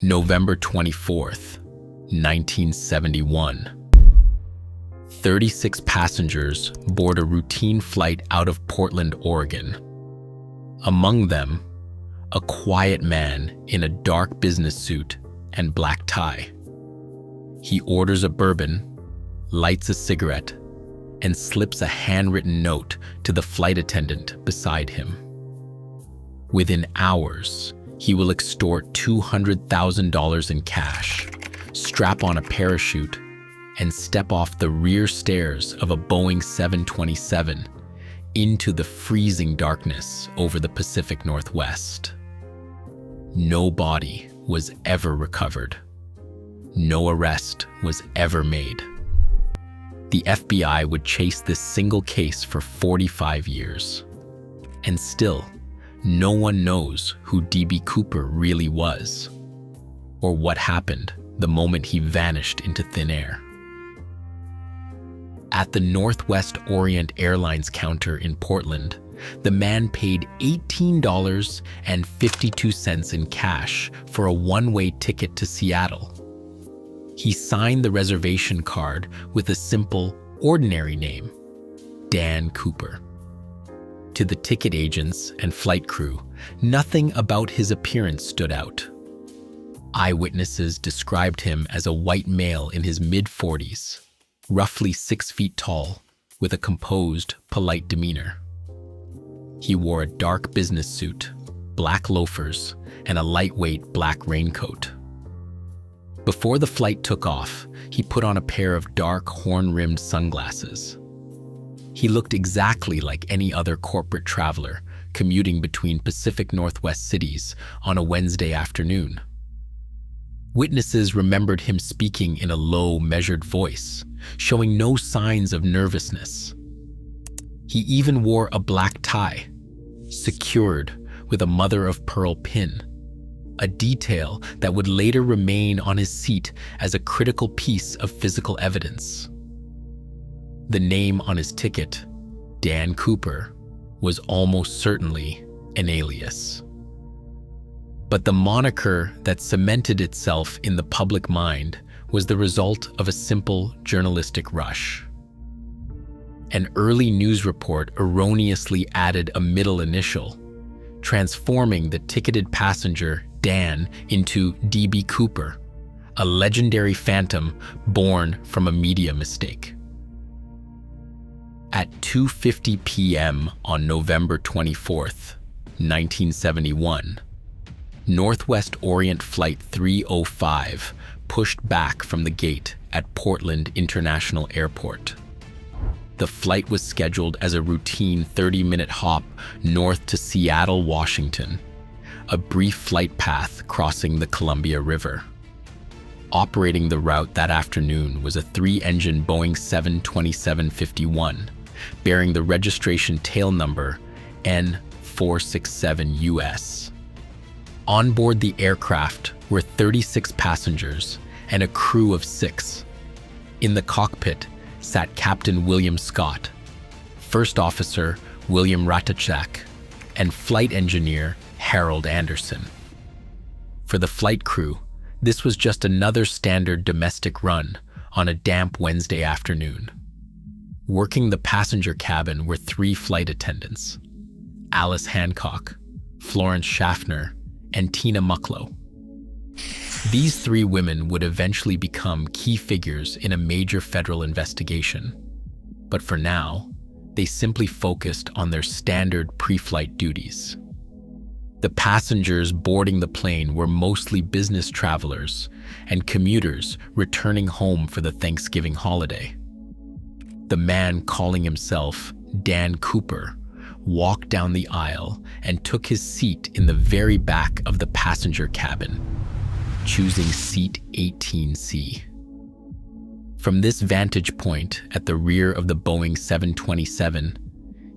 November 24th, 1971. 36 passengers board a routine flight out of Portland, Oregon. Among them, a quiet man in a dark business suit and black tie. He orders a bourbon, lights a cigarette, and slips a handwritten note to the flight attendant beside him. Within hours, he will extort $200,000 in cash, strap on a parachute, and step off the rear stairs of a Boeing 727 into the freezing darkness over the Pacific Northwest. No body was ever recovered. No arrest was ever made. The FBI would chase this single case for 45 years. And still, no one knows who D.B. Cooper really was, or what happened the moment he vanished into thin air. At the Northwest Orient Airlines counter in Portland, the man paid $18.52 in cash for a one-way ticket to Seattle. He signed the reservation card with a simple, ordinary name, Dan Cooper. To the ticket agents and flight crew, nothing about his appearance stood out. Eyewitnesses described him as a white male in his mid-40s, roughly 6 feet tall, with a composed, polite demeanor. He wore a dark business suit, black loafers, and a lightweight black raincoat. Before the flight took off, he put on a pair of dark horn-rimmed sunglasses. He looked exactly like any other corporate traveler commuting between Pacific Northwest cities on a Wednesday afternoon. Witnesses remembered him speaking in a low, measured voice, showing no signs of nervousness. He even wore a black tie, secured with a mother-of-pearl pin, a detail that would later remain on his seat as a critical piece of physical evidence. The name on his ticket, Dan Cooper, was almost certainly an alias. But the moniker that cemented itself in the public mind was the result of a simple journalistic rush. An early news report erroneously added a middle initial, transforming the ticketed passenger Dan into D.B. Cooper, a legendary phantom born from a media mistake. At 2:50 p.m. on November 24th, 1971, Northwest Orient Flight 305 pushed back from the gate at Portland International Airport. The flight was scheduled as a routine 30-minute hop north to Seattle, Washington, a brief flight path crossing the Columbia River. Operating the route that afternoon was a 3-engine Boeing 727-51, bearing the registration tail number N467US. On board the aircraft were 36 passengers and a crew of 6. In the cockpit sat Captain William Scott, First Officer William Ratachak, and Flight Engineer Harold Anderson. For the flight crew, this was just another standard domestic run on a damp Wednesday afternoon. Working the passenger cabin were 3 flight attendants: Alice Hancock, Florence Schaffner, and Tina Mucklow. These 3 women would eventually become key figures in a major federal investigation. But for now, they simply focused on their standard pre-flight duties. The passengers boarding the plane were mostly business travelers and commuters returning home for the Thanksgiving holiday. The man calling himself Dan Cooper walked down the aisle and took his seat in the very back of the passenger cabin, choosing seat 18C. From this vantage point at the rear of the Boeing 727,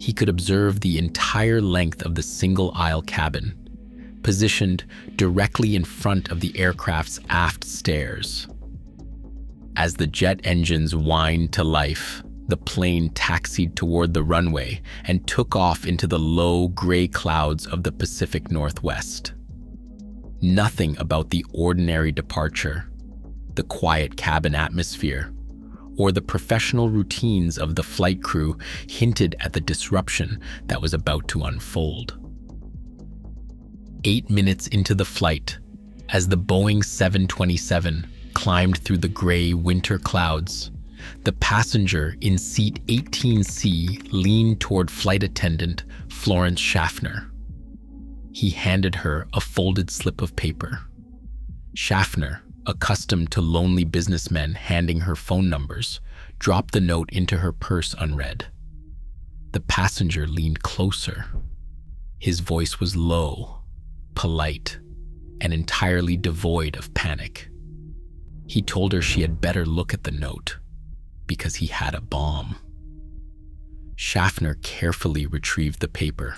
he could observe the entire length of the single-aisle cabin, positioned directly in front of the aircraft's aft stairs. As the jet engines whined to life, the plane taxied toward the runway and took off into the low, gray clouds of the Pacific Northwest. Nothing about the ordinary departure, the quiet cabin atmosphere, or the professional routines of the flight crew hinted at the disruption that was about to unfold. 8 minutes into the flight, as the Boeing 727 climbed through the gray winter clouds, the passenger in seat 18C leaned toward flight attendant Florence Schaffner. He handed her a folded slip of paper. Schaffner, accustomed to lonely businessmen handing her phone numbers, dropped the note into her purse unread. The passenger leaned closer. His voice was low, polite, and entirely devoid of panic. He told her she had better look at the note, because he had a bomb. Schaffner carefully retrieved the paper.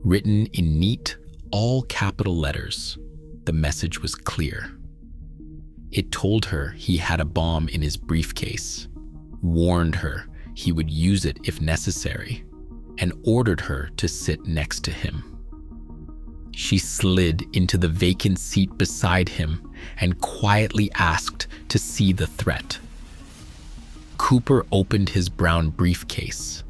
Written in neat, all-capital letters, the message was clear. It told her he had a bomb in his briefcase, warned her he would use it if necessary, and ordered her to sit next to him. She slid into the vacant seat beside him and quietly asked to see the threat. Cooper opened his brown briefcase.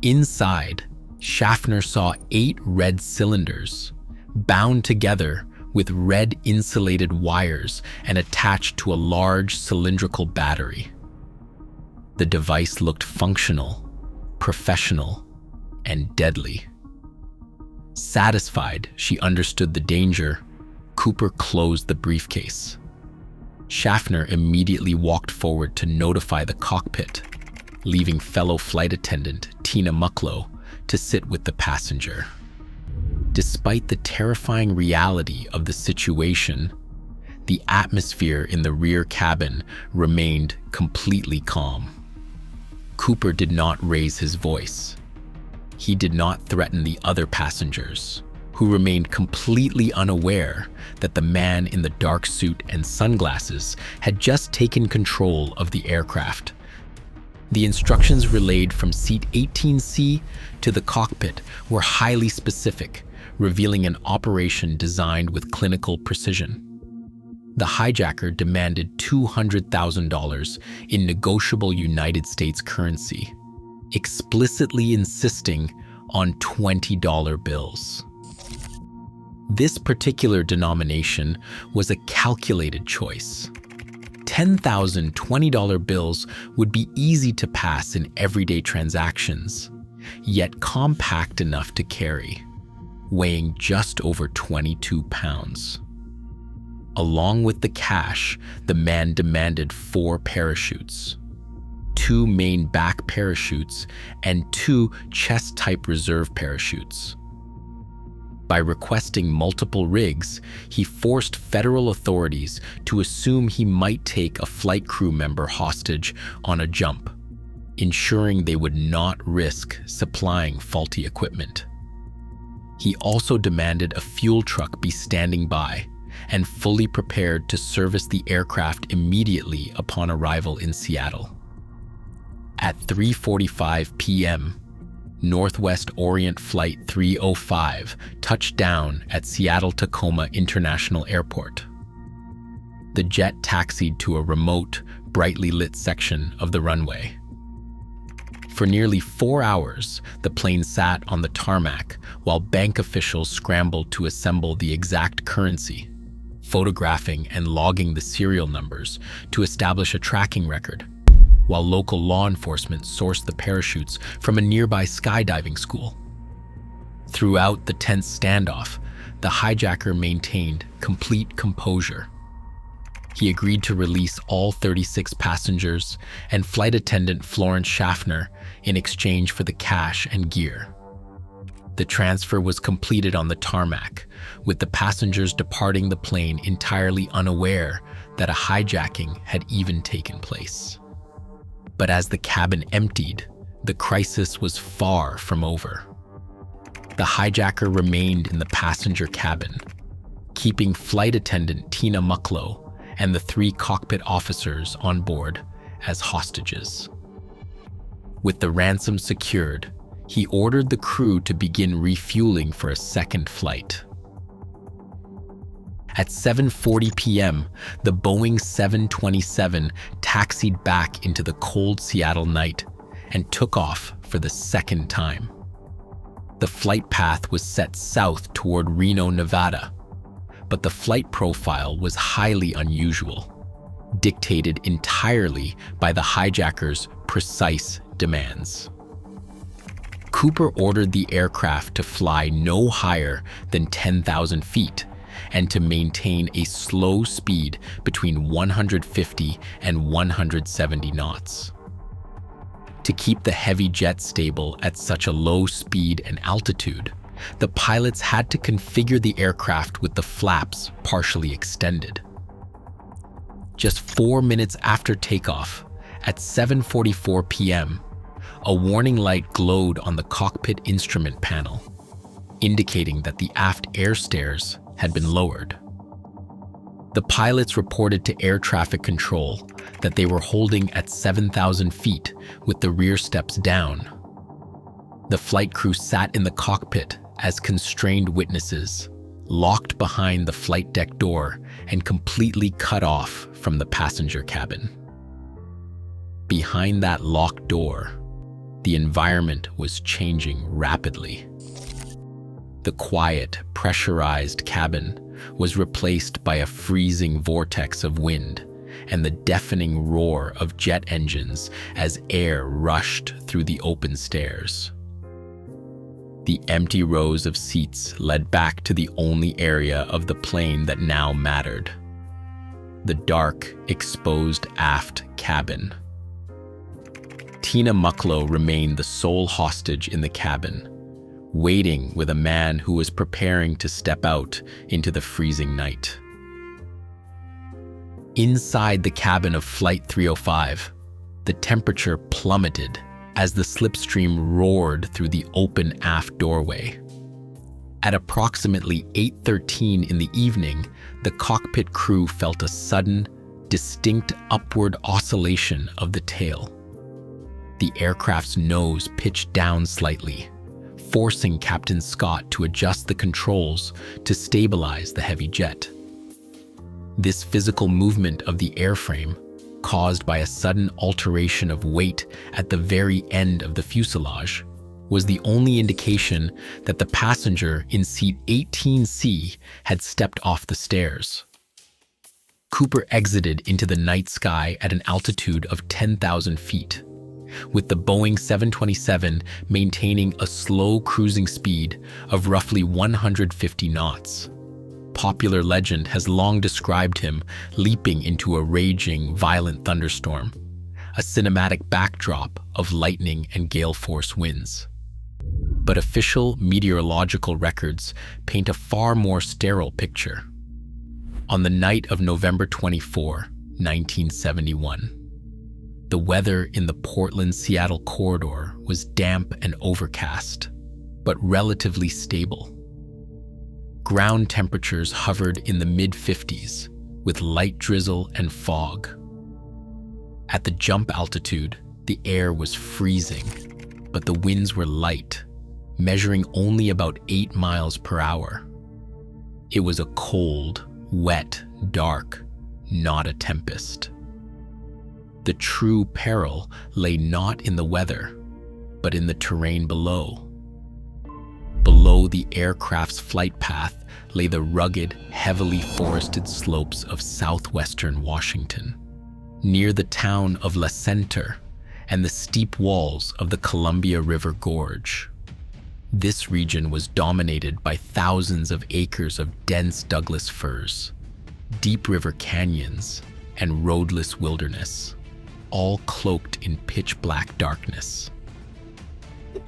Inside, Schaffner saw 8 red cylinders, bound together with red insulated wires and attached to a large cylindrical battery. The device looked functional, professional, and deadly. Satisfied she understood the danger, Cooper closed the briefcase. Schaffner immediately walked forward to notify the cockpit, leaving fellow flight attendant Tina Mucklow to sit with the passenger. Despite the terrifying reality of the situation, the atmosphere in the rear cabin remained completely calm. Cooper did not raise his voice. He did not threaten the other passengers, who remained completely unaware that the man in the dark suit and sunglasses had just taken control of the aircraft. The instructions relayed from seat 18C to the cockpit were highly specific, revealing an operation designed with clinical precision. The hijacker demanded $200,000 in negotiable United States currency, explicitly insisting on $20 bills. This particular denomination was a calculated choice. 10,000 $20 bills would be easy to pass in everyday transactions, yet compact enough to carry, weighing just over 22 pounds. Along with the cash, the man demanded 4 parachutes, 2 main back parachutes, and 2 chest-type reserve parachutes. By requesting multiple rigs, he forced federal authorities to assume he might take a flight crew member hostage on a jump, ensuring they would not risk supplying faulty equipment. He also demanded a fuel truck be standing by and fully prepared to service the aircraft immediately upon arrival in Seattle. At 3:45 p.m., Northwest Orient Flight 305 touched down at Seattle-Tacoma International Airport. The jet taxied to a remote, brightly lit section of the runway. For nearly 4 hours, the plane sat on the tarmac while bank officials scrambled to assemble the exact currency, photographing and logging the serial numbers to establish a tracking record, while local law enforcement sourced the parachutes from a nearby skydiving school. Throughout the tense standoff, the hijacker maintained complete composure. He agreed to release all 36 passengers and flight attendant Florence Schaffner in exchange for the cash and gear. The transfer was completed on the tarmac, with the passengers departing the plane entirely unaware that a hijacking had even taken place. But as the cabin emptied, the crisis was far from over. The hijacker remained in the passenger cabin, keeping flight attendant Tina Mucklow and the 3 cockpit officers on board as hostages. With the ransom secured, he ordered the crew to begin refueling for a second flight. At 7:40 p.m., the Boeing 727 taxied back into the cold Seattle night and took off for the second time. The flight path was set south toward Reno, Nevada, but the flight profile was highly unusual, dictated entirely by the hijacker's precise demands. Cooper ordered the aircraft to fly no higher than 10,000 feet and to maintain a slow speed between 150 and 170 knots. To keep the heavy jet stable at such a low speed and altitude, the pilots had to configure the aircraft with the flaps partially extended. Just 4 minutes after takeoff, at 7:44 p.m., a warning light glowed on the cockpit instrument panel, indicating that the aft air stairs had been lowered. The pilots reported to air traffic control that they were holding at 7,000 feet with the rear steps down. The flight crew sat in the cockpit as constrained witnesses, locked behind the flight deck door and completely cut off from the passenger cabin. Behind that locked door, the environment was changing rapidly. The quiet, pressurized cabin was replaced by a freezing vortex of wind and the deafening roar of jet engines as air rushed through the open stairs. The empty rows of seats led back to the only area of the plane that now mattered: the dark, exposed aft cabin. Tina Mucklow remained the sole hostage in the cabin, waiting with a man who was preparing to step out into the freezing night. Inside the cabin of Flight 305, the temperature plummeted as the slipstream roared through the open aft doorway. At approximately 8:13 in the evening, the cockpit crew felt a sudden, distinct upward oscillation of the tail. The aircraft's nose pitched down slightly, forcing Captain Scott to adjust the controls to stabilize the heavy jet. This physical movement of the airframe, caused by a sudden alteration of weight at the very end of the fuselage, was the only indication that the passenger in seat 18C had stepped off the stairs. Cooper exited into the night sky at an altitude of 10,000 feet, with the Boeing 727 maintaining a slow cruising speed of roughly 150 knots. Popular legend has long described him leaping into a raging, violent thunderstorm, a cinematic backdrop of lightning and gale force winds. But official meteorological records paint a far more sterile picture. On the night of November 24, 1971, the weather in the Portland-Seattle corridor was damp and overcast, but relatively stable. Ground temperatures hovered in the mid-50s, with light drizzle and fog. At the jump altitude, the air was freezing, but the winds were light, measuring only about 8 miles per hour. It was a cold, wet, dark, not a tempest. The true peril lay not in the weather, but in the terrain below. Below the aircraft's flight path lay the rugged, heavily forested slopes of southwestern Washington, near the town of La Center and the steep walls of the Columbia River Gorge. This region was dominated by thousands of acres of dense Douglas firs, deep river canyons, and roadless wilderness, all cloaked in pitch-black darkness.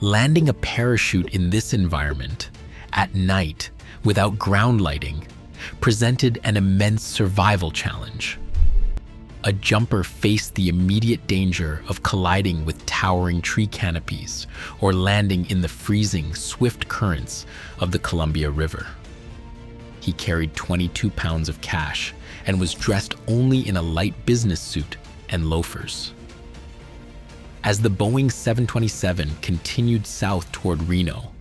Landing a parachute in this environment, at night, without ground lighting, presented an immense survival challenge. A jumper faced the immediate danger of colliding with towering tree canopies or landing in the freezing, swift currents of the Columbia River. He carried 22 pounds of cash and was dressed only in a light business suit and loafers. As the Boeing 727 continued south toward Reno,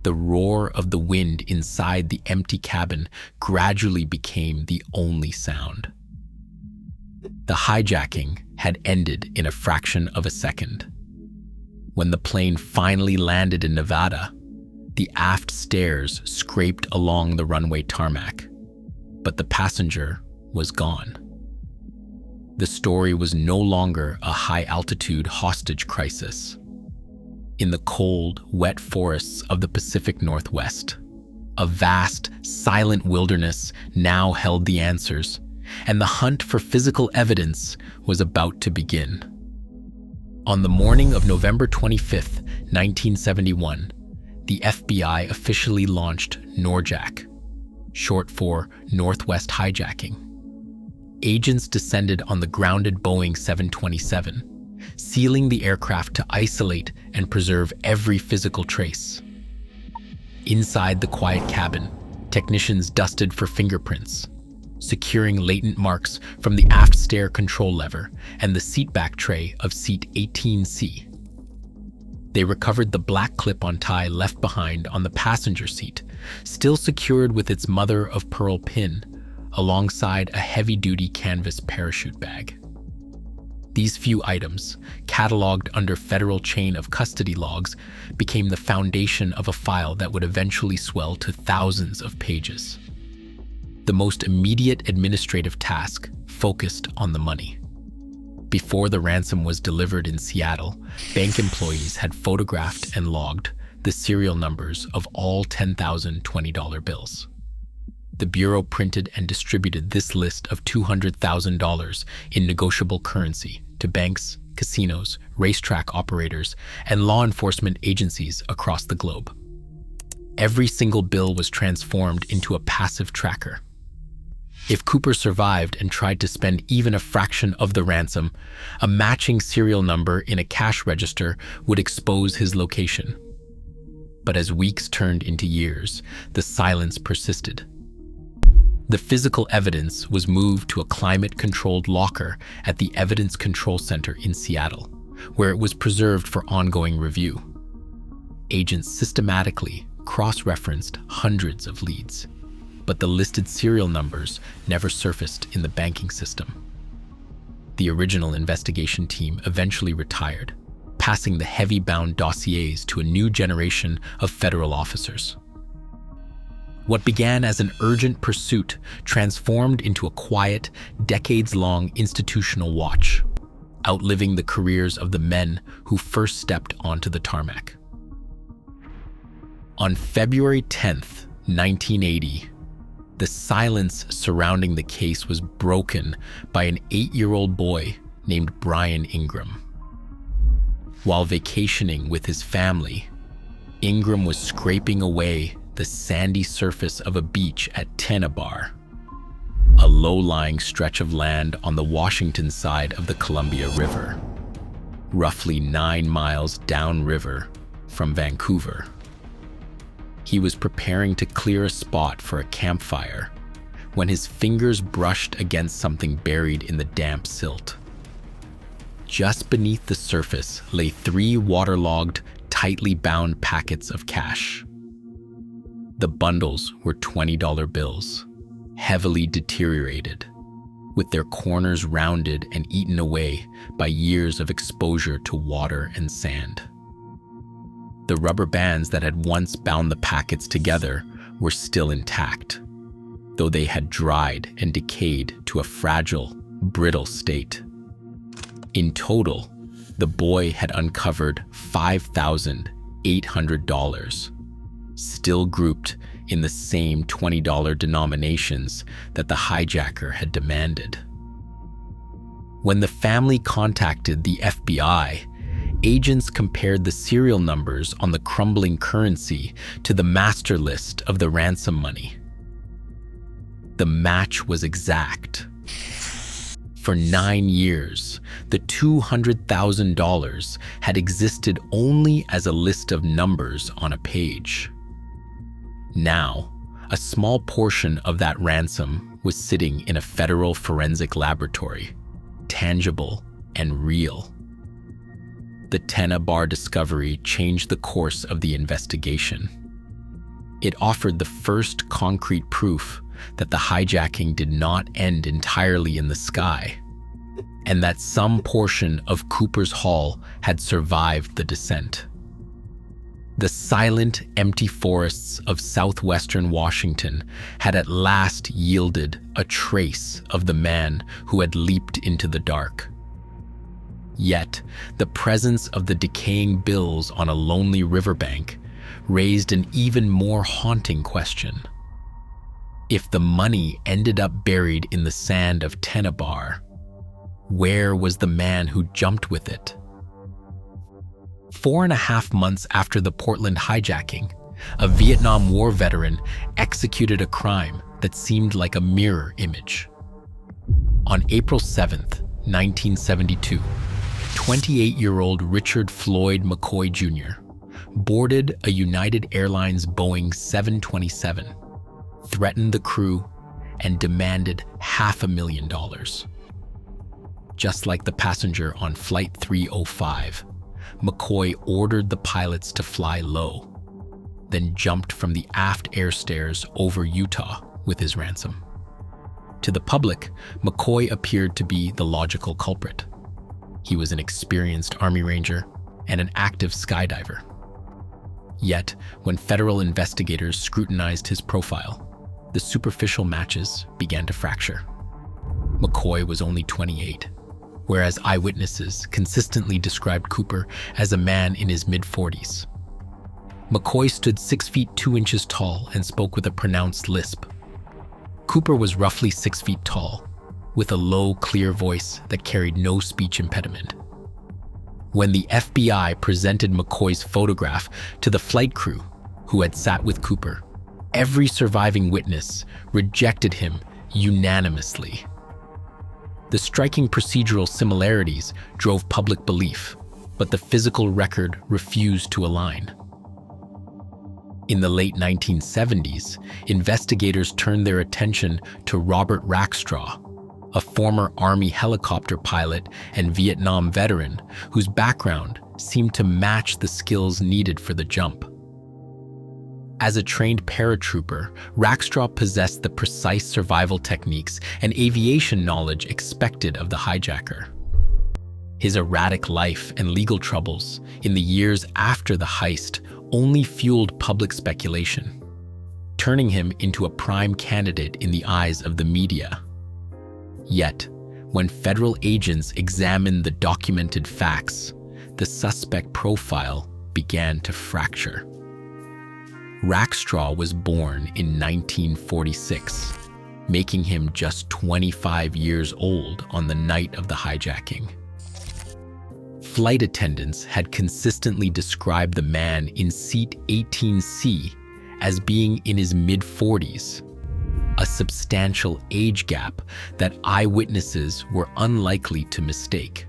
The roar of the wind inside the empty cabin gradually became the only sound. The hijacking had ended in a fraction of a second. When the plane finally landed in Nevada, the aft stairs scraped along the runway tarmac, but the passenger was gone. The story was no longer a high-altitude hostage crisis. In the cold, wet forests of the Pacific Northwest, a vast, silent wilderness now held the answers, and the hunt for physical evidence was about to begin. On the morning of November 25, 1971, the FBI officially launched NORJAC, short for Northwest Hijacking. Agents descended on the grounded Boeing 727, sealing the aircraft to isolate and preserve every physical trace. Inside the quiet cabin, technicians dusted for fingerprints, securing latent marks from the aft stair control lever and the seatback tray of seat 18C. They recovered the black clip-on tie left behind on the passenger seat, still secured with its mother-of-pearl pin, alongside a heavy-duty canvas parachute bag. These few items, cataloged under federal chain of custody logs, became the foundation of a file that would eventually swell to thousands of pages. The most immediate administrative task focused on the money. Before the ransom was delivered in Seattle, bank employees had photographed and logged the serial numbers of all 10,000 $20 bills. The Bureau printed and distributed this list of $200,000 in negotiable currency to banks, casinos, racetrack operators, and law enforcement agencies across the globe. Every single bill was transformed into a passive tracker. If Cooper survived and tried to spend even a fraction of the ransom, a matching serial number in a cash register would expose his location. But as weeks turned into years, the silence persisted. The physical evidence was moved to a climate-controlled locker at the Evidence Control Center in Seattle, where it was preserved for ongoing review. Agents systematically cross-referenced hundreds of leads, but the listed serial numbers never surfaced in the banking system. The original investigation team eventually retired, passing the heavy-bound dossiers to a new generation of federal officers. What began as an urgent pursuit transformed into a quiet, decades-long institutional watch, outliving the careers of the men who first stepped onto the tarmac. On February 10th, 1980, the silence surrounding the case was broken by an 8-year-old boy named Brian Ingram. While vacationing with his family, Ingram was scraping away the sandy surface of a beach at Tennabar, a low-lying stretch of land on the Washington side of the Columbia River, roughly 9 miles downriver from Vancouver. He was preparing to clear a spot for a campfire when his fingers brushed against something buried in the damp silt. Just beneath the surface lay 3 waterlogged, tightly bound packets of cash. The bundles were $20 bills, heavily deteriorated, with their corners rounded and eaten away by years of exposure to water and sand. The rubber bands that had once bound the packets together were still intact, though they had dried and decayed to a fragile, brittle state. In total, the boy had uncovered $5,800, still grouped in the same $20 denominations that the hijacker had demanded. When the family contacted the FBI, agents compared the serial numbers on the crumbling currency to the master list of the ransom money. The match was exact. For 9 years, the $200,000 had existed only as a list of numbers on a page. Now, a small portion of that ransom was sitting in a federal forensic laboratory, tangible and real. The Tennabar discovery changed the course of the investigation. It offered the first concrete proof that the hijacking did not end entirely in the sky, and that some portion of Cooper's haul had survived the descent. The silent, empty forests of southwestern Washington had at last yielded a trace of the man who had leaped into the dark. Yet, the presence of the decaying bills on a lonely riverbank raised an even more haunting question. If the money ended up buried in the sand of Tennebar, where was the man who jumped with it? 4.5 months after the Portland hijacking, a Vietnam War veteran executed a crime that seemed like a mirror image. On April 7th, 1972, 28-year-old Richard Floyd McCoy Jr. boarded a United Airlines Boeing 727, threatened the crew, and demanded $500,000. Just like the passenger on Flight 305, McCoy ordered the pilots to fly low, then jumped from the aft air stairs over Utah with his ransom. To the public, McCoy appeared to be the logical culprit. He was an experienced Army Ranger and an active skydiver. Yet, when federal investigators scrutinized his profile, the superficial matches began to fracture. McCoy was only 28, whereas eyewitnesses consistently described Cooper as a man in his mid-40s. McCoy stood 6 feet 2 inches tall and spoke with a pronounced lisp. Cooper was roughly 6 feet tall, with a low, clear voice that carried no speech impediment. When the FBI presented McCoy's photograph to the flight crew who had sat with Cooper, every surviving witness rejected him unanimously. The striking procedural similarities drove public belief, but the physical record refused to align. In the late 1970s, investigators turned their attention to Robert Rackstraw, a former Army helicopter pilot and Vietnam veteran whose background seemed to match the skills needed for the jump. As a trained paratrooper, Rackstraw possessed the precise survival techniques and aviation knowledge expected of the hijacker. His erratic life and legal troubles in the years after the heist only fueled public speculation, turning him into a prime candidate in the eyes of the media. Yet, when federal agents examined the documented facts, the suspect profile began to fracture. Rackstraw was born in 1946, making him just 25 years old on the night of the hijacking. Flight attendants had consistently described the man in seat 18C as being in his mid-40s, a substantial age gap that eyewitnesses were unlikely to mistake.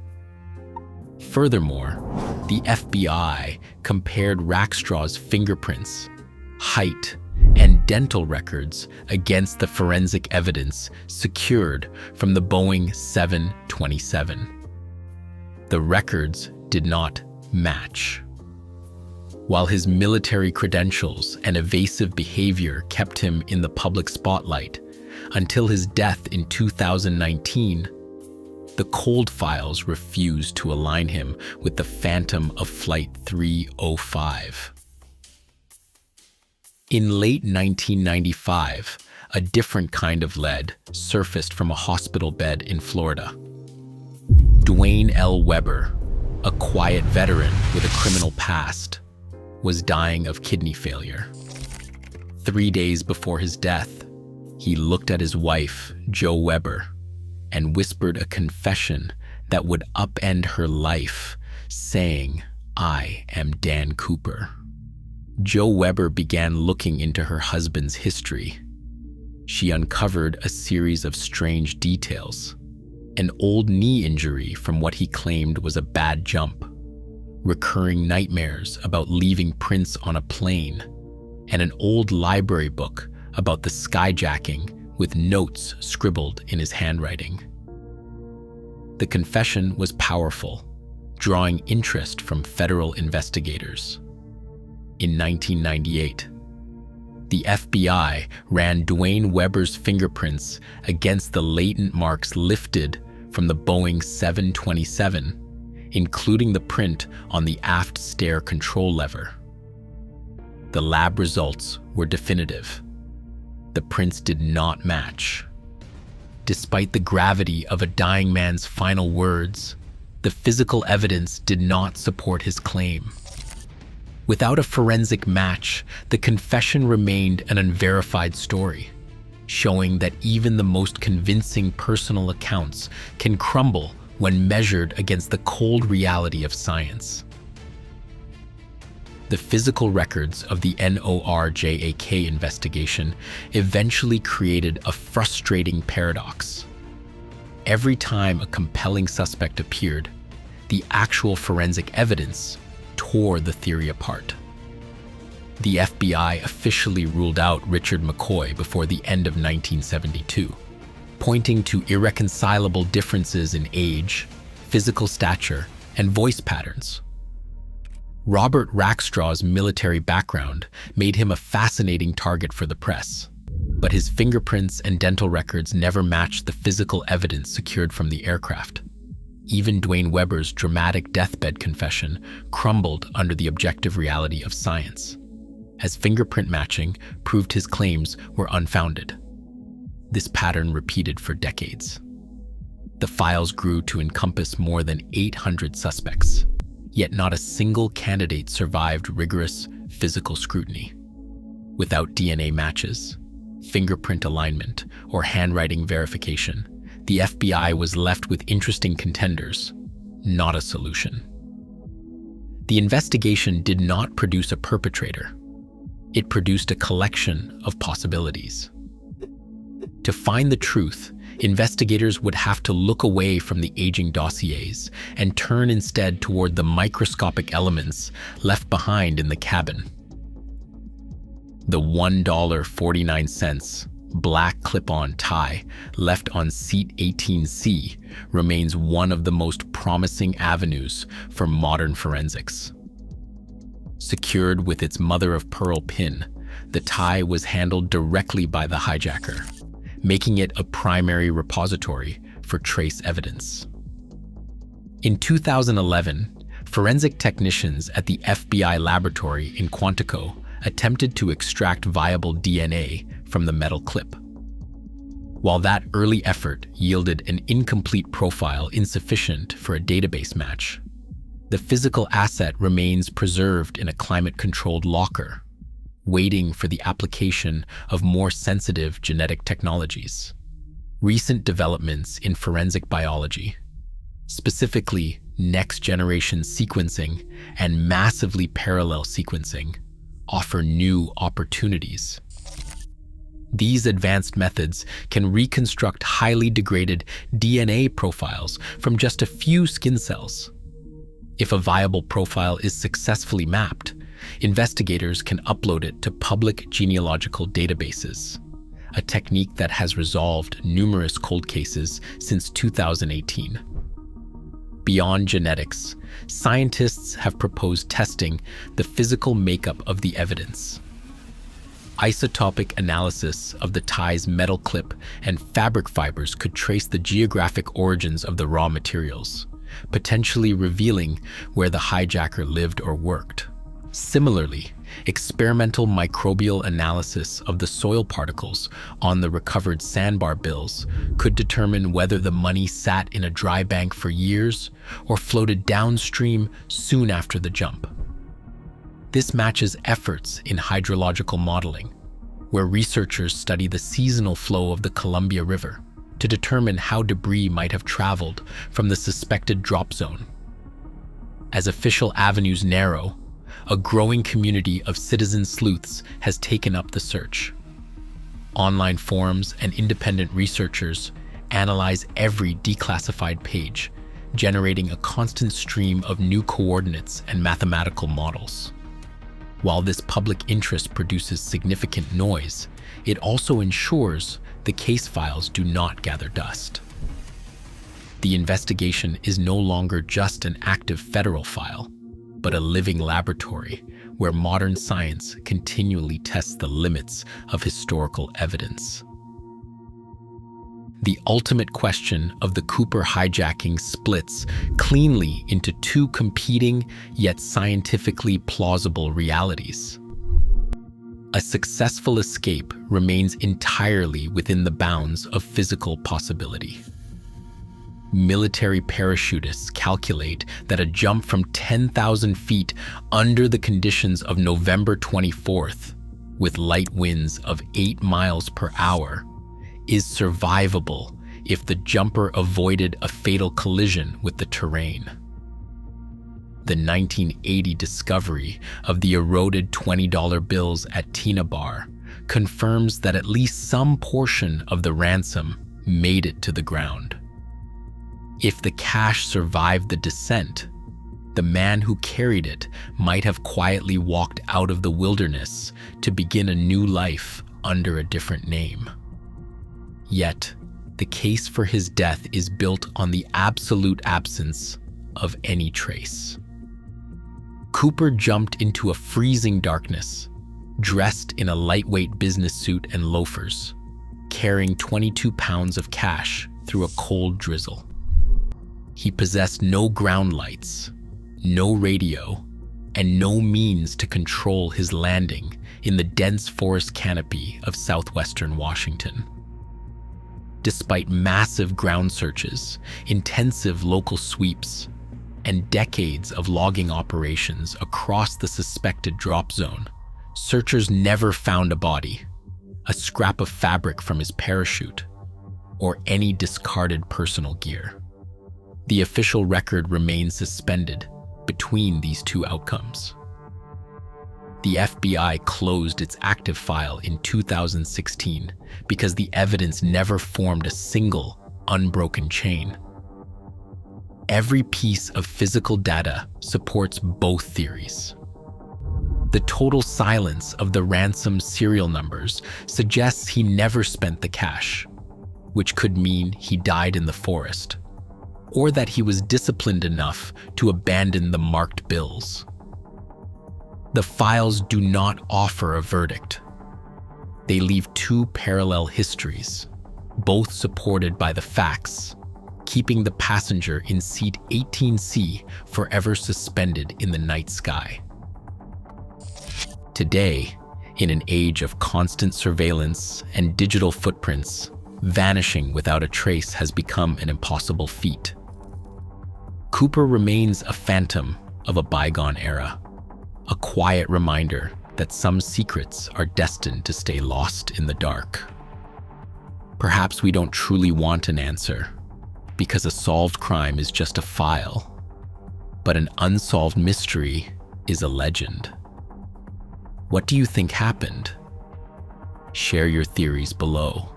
Furthermore, the FBI compared Rackstraw's fingerprints, height, and dental records against the forensic evidence secured from the Boeing 727. The records did not match. While his military credentials and evasive behavior kept him in the public spotlight until his death in 2019, the cold files refused to align him with the phantom of Flight 305. In late 1995, a different kind of lead surfaced from a hospital bed in Florida. Dwayne L. Weber, a quiet veteran with a criminal past, was dying of kidney failure. 3 days before his death, he looked at his wife, Jo Weber, and whispered a confession that would upend her life, saying, "I am Dan Cooper." Jo Weber began looking into her husband's history. She uncovered a series of strange details: an old knee injury from what he claimed was a bad jump, recurring nightmares about leaving prints on a plane, and an old library book about the skyjacking with notes scribbled in his handwriting. The confession was powerful, drawing interest from federal investigators. In 1998, The FBI ran Dwayne Weber's fingerprints against the latent marks lifted from the Boeing 727, including the print on the aft stair control lever. The lab results were definitive. The prints did not match. Despite the gravity of a dying man's final words, the physical evidence did not support his claim. Without a forensic match, the confession remained an unverified story, showing that even the most convincing personal accounts can crumble when measured against the cold reality of science. The physical records of the Northwest investigation eventually created a frustrating paradox. Every time a compelling suspect appeared, the actual forensic evidence tore the theory apart. The FBI officially ruled out Richard McCoy before the end of 1972, pointing to irreconcilable differences in age, physical stature, and voice patterns. Robert Rackstraw's military background made him a fascinating target for the press, but his fingerprints and dental records never matched the physical evidence secured from the aircraft. Even Dwayne Weber's dramatic deathbed confession crumbled under the objective reality of science, as fingerprint matching proved his claims were unfounded. This pattern repeated for decades. The files grew to encompass more than 800 suspects, yet not a single candidate survived rigorous physical scrutiny. Without DNA matches, fingerprint alignment, or handwriting verification, the FBI was left with interesting contenders, not a solution. The investigation did not produce a perpetrator. It produced a collection of possibilities. To find the truth, investigators would have to look away from the aging dossiers and turn instead toward the microscopic elements left behind in the cabin. The $1.49 black clip-on tie left on seat 18C remains one of the most promising avenues for modern forensics. Secured with its mother-of-pearl pin, the tie was handled directly by the hijacker, making it a primary repository for trace evidence. In 2011, forensic technicians at the FBI laboratory in Quantico attempted to extract viable DNA from the metal clip. While that early effort yielded an incomplete profile insufficient for a database match, the physical asset remains preserved in a climate-controlled locker, waiting for the application of more sensitive genetic technologies. Recent developments in forensic biology, specifically next-generation sequencing and massively parallel sequencing, offer new opportunities. These advanced methods can reconstruct highly degraded DNA profiles from just a few skin cells. If a viable profile is successfully mapped, investigators can upload it to public genealogical databases, a technique that has resolved numerous cold cases since 2018. Beyond genetics, scientists have proposed testing the physical makeup of the evidence. Isotopic analysis of the tie's metal clip and fabric fibers could trace the geographic origins of the raw materials, potentially revealing where the hijacker lived or worked. Similarly, experimental microbial analysis of the soil particles on the recovered sandbar bills could determine whether the money sat in a dry bank for years or floated downstream soon after the jump. This matches efforts in hydrological modeling, where researchers study the seasonal flow of the Columbia River to determine how debris might have traveled from the suspected drop zone. As official avenues narrow, a growing community of citizen sleuths has taken up the search. Online forums and independent researchers analyze every declassified page, generating a constant stream of new coordinates and mathematical models. While this public interest produces significant noise, it also ensures the case files do not gather dust. The investigation is no longer just an active federal file. but a living laboratory where modern science continually tests the limits of historical evidence. The ultimate question of the Cooper hijacking splits cleanly into two competing yet scientifically plausible realities. A successful escape remains entirely within the bounds of physical possibility. Military parachutists calculate that a jump from 10,000 feet under the conditions of November 24th, with light winds of 8 miles per hour, is survivable if the jumper avoided a fatal collision with the terrain. The 1980 discovery of the eroded $20 bills at Tina Bar confirms that at least some portion of the ransom made it to the ground. If the cash survived the descent, the man who carried it might have quietly walked out of the wilderness to begin a new life under a different name. Yet, the case for his death is built on the absolute absence of any trace. Cooper jumped into a freezing darkness, dressed in a lightweight business suit and loafers, carrying 22 pounds of cash through a cold drizzle. He possessed no ground lights, no radio, and no means to control his landing in the dense forest canopy of southwestern Washington. Despite massive ground searches, intensive local sweeps, and decades of logging operations across the suspected drop zone, searchers never found a body, a scrap of fabric from his parachute, or any discarded personal gear. The official record remains suspended between these two outcomes. The FBI closed its active file in 2016 because the evidence never formed a single unbroken chain. Every piece of physical data supports both theories. The total silence of the ransom serial numbers suggests he never spent the cash, which could mean he died in the forest, or that he was disciplined enough to abandon the marked bills. The files do not offer a verdict. They leave two parallel histories, both supported by the facts, keeping the passenger in seat 18C forever suspended in the night sky. Today, in an age of constant surveillance and digital footprints, vanishing without a trace has become an impossible feat. Cooper remains a phantom of a bygone era, a quiet reminder that some secrets are destined to stay lost in the dark. Perhaps we don't truly want an answer, because a solved crime is just a file, but an unsolved mystery is a legend. What do you think happened? Share your theories below.